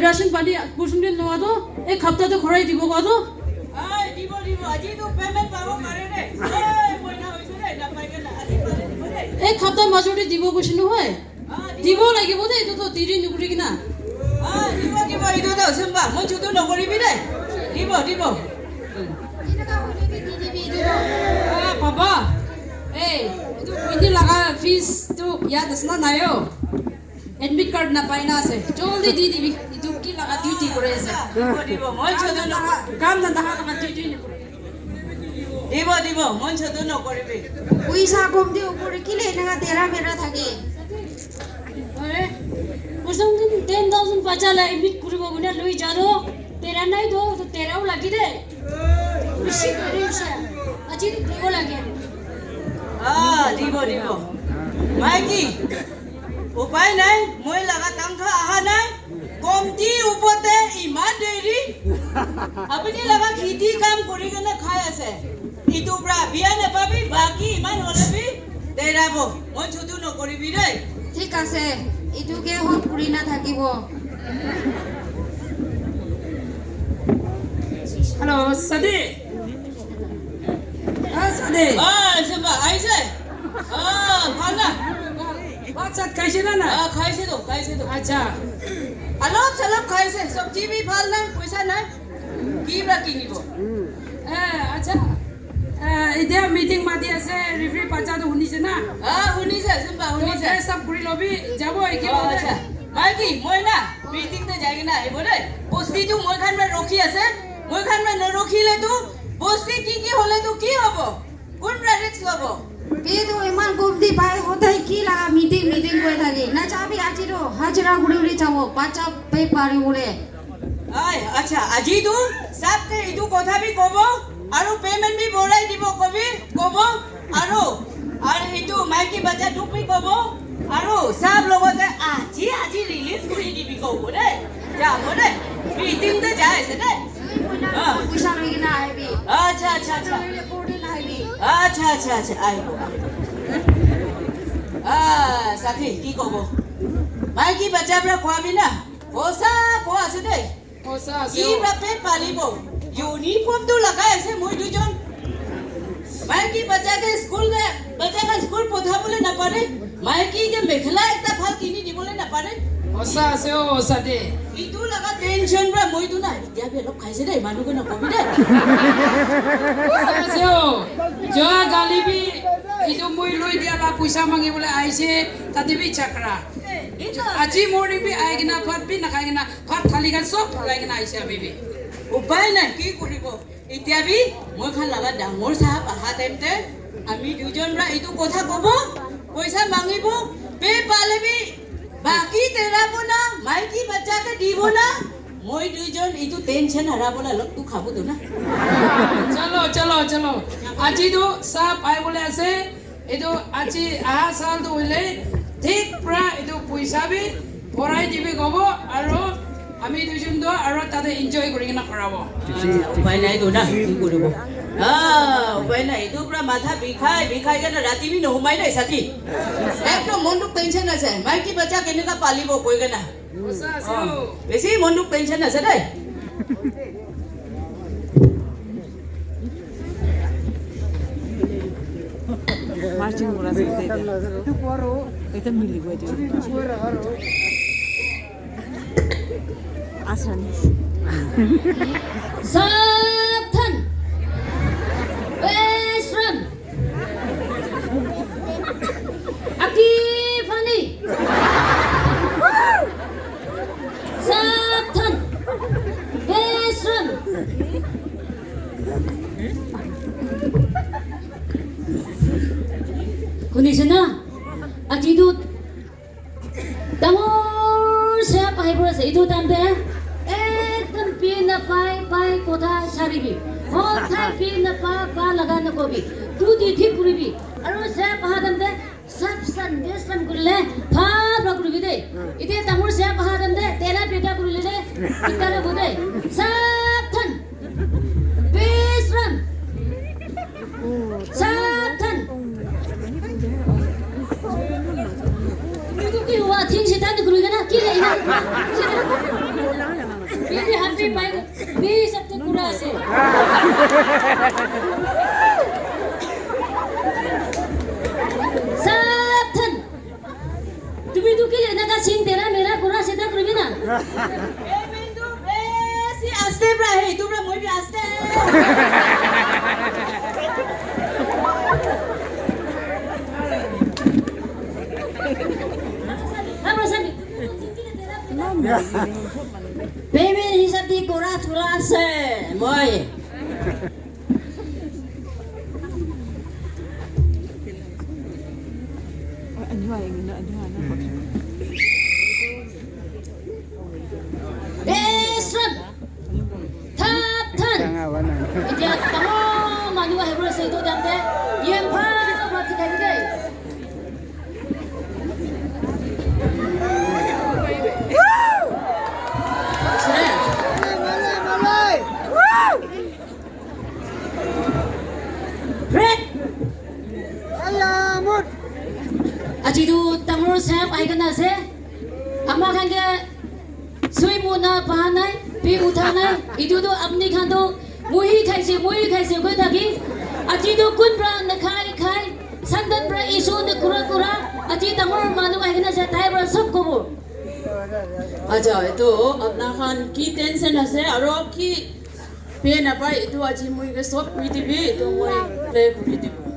Ration पानी कुसुम दिन नवा दो एक हफ्ता तो खराई दिबो का दो दिबो আজি तो पेमेंट पाबो पारे रे मइना होइছে रे ना पाइगे ना আজি पारे एक हफ्ता मजुरी दिबो कुछ নহয় दिबो লাগিব দে এটো তো দিৰি নুকুৰি কিনা দিবো এটো তো সম্বা মই ছুটো নকৰিবি দে দিবো ইনকা হইলে দিবি বাবা এই এটো কুইনি লাগা ফিস তো ইয়াত আসনা নায়ো এডমিট কার্ড না পাই না আছে জলদি দি দিবি ইটো কি লাগা ডিউটি করে আছে দিবো মই ছুটো কাম না দেখা লাগা ডিউটি দিব মই ছুটো নকৰিবি পয়সা কম দি উপরে কিলে না তেরা মেরা থাকে আরে কুসুম দিন 10000 বাঁচালা এডমিট করিব গুনা লই যারো তেরা নাই দো তো তেরাও লাগি দে খুশি করিস আজি দিব লাগে দিব মাইকি উপায় নাই মই লাগা তাংখা আহা নাই কমটি উপতে ইমান দেৰি আপুনি লাগা খেতি কাম কৰি কেনে খাই আছে ইটো পৰা বিয়া নেপাবি বাকি ইমান হলেবি দেৰাব মই ছুটো নকৰিবি দেই ঠিক আছে ইটোকে হক পুৰি না থাকিব हेलो सदी सदी सम्बा आइছে ভাল না भात साथ खाइছে না খাইছে তো अच्छा অলপ চলপ খাইছে সবজি भी ভাল নাই পয়সা নাই কি বা কিনিব अच्छा এতিয়া মিটিং মাতি আছে ৰিফ্ৰি পাচাটো শুনিছে না শুনিছে সম্বা শুনিছে সব ঘুৰি লবি যাব একেব আচ্ছা মাইকি মই না মিটিং তে যাই না আহিব দেই বস্তিটো মই খান ৰখি আছে মই খান নৰখিলে তো বস্তি কি হলে তো কি হ'ব কোন ৰিস্ক ল'ব বেদো ইমান গমদি ভাই হতাই কি লাগা মিটিং কই থাকি না চাবি আজিরো হাজরা গুড়ি যাব পাচা পে পারি বলে আচ্ছা আজি তো সবকে ইটো কথা বি কব আৰু পেমেন্ট বি বড়াই দিব কব আৰু ইটো মাইকি বাজা টুপি কব আৰু সব লগতে আজি ৰিলিজ কৰি দিবি কব দে যাব দে মিটিং তে যাই আছে দে পয়সা লই কিনা আইবি আচ্ছা আইব সাথী কি কব মাইকি বাজা পৰা কোৱাবি না পইচা কো আছে দে পইচা আছে কি ৰাপে পালিব ইউনিফর্ম তো লাগাই আছে মই দুজন মাইকি বাচ্চাকে স্কুল পঠাবলে না পারে মাইকি যে মেখেলা একটা ভাল কিনি দিবলে না পারে পইচা আছে ও সাদে ইটো লাগা টেনশন রা মই তো না এতিয়া বি অলপ খাইছে দে মানুকে নকবি দে আছে ও যোৱা গালি বি ইটো মই লৈ দিয়ালা পইচা মাগিবলে আইছে তাতে বি চাকৰা আজি মৰ্নিং বি আইগিনা ভাত বি নাখাইগিনা ভাত থালি গান সব লাইগিনা আইছে আবিবি উপায় নাই কি কৰিব এতিয়া বি মই খান লাগা ডাঙৰ সাহেব আহা টাইমতে আমি দুজন রা ইটো কথা কব পয়সা মাগিব পে পালেবি বাকি তেরাবো না মাইকি বাচ্চাকে দিব না মই দুজন ইটো টেনশন হারাবলে অলপ তো খাবো তো না চলো আজি তো সব আই বলে আছে এটো আজি আহা সাল তো হইলে ঠিক পুরা এটো পইচা বি ভৰাই দিবি ক'ব আৰু আমি দুজন দো আৰু তাতে এনজয় কৰি কিনে কৰাব উপায় নাই তো না কি কৰিব উপায় নাই এইটো পুৰা মাথা বিষাই কেনে ৰাতি বি নোসোমাই নাই চাকি একদম মনটোক টেনশ্যন আছে মাইকী বাচ্চা কেনেকুৱা পালিব কৈ কেনে বেছি মনটোক টেনশ্যন আছে দেই Marching bolas itu. Itu milik gue juga. Asal. Sabtan. West front. Aktif Fani. Sabtan. West front. শুনিছে না আজিটো ডাঙৰ চেয়া পাহিব আছে এইটো টাইমতে একদম পি নাপাই কথা সাৰিবি হঠাৎ পি নাপা লগা নকবি তুই ঠিক কৰিবি আৰু চেয়া পাহা টাইমতে সব সন্দেশন কৰিলে ভাব কৰিবি দেই এতিয়া ডাঙৰ চেয়া পাহা টাইমতে তেৰা পেটা কৰিলে দে ইকাৰে বদে সাবধান বিশ্ৰাম সাবধান কি हुआ थिंग से तंग करूँगा ना क्या है ना मेरे हाथ में पाएगा मैं सब तो पूरा से साथन तुम्हें तो क्या ना का सीन तेरा मेरा पूरा से तंग करूँगा ना बिंदु सी आस्ते ब्राहे तू ब्रा मोई भी आस्ते Baby hisap di kurang tulase, moy. Besram, tap tan. Dia tahu manu hebra sedo jamte, yang apa mati kali deh. Aji tu tamur sep aikan nase, amma kan ke sui muna pahanai, pi uthanai, itu tu apni kan tu muhi khaise koi taki, aji tu kun pra nakai, sandan pra isu nakura, aji tamur manu aikan nase, thai pra sab kobo. Aja itu apna kan ki tension ase, aro ki pain apa itu aji mui ke sob kuri tibi, itu mui play kuri tibi.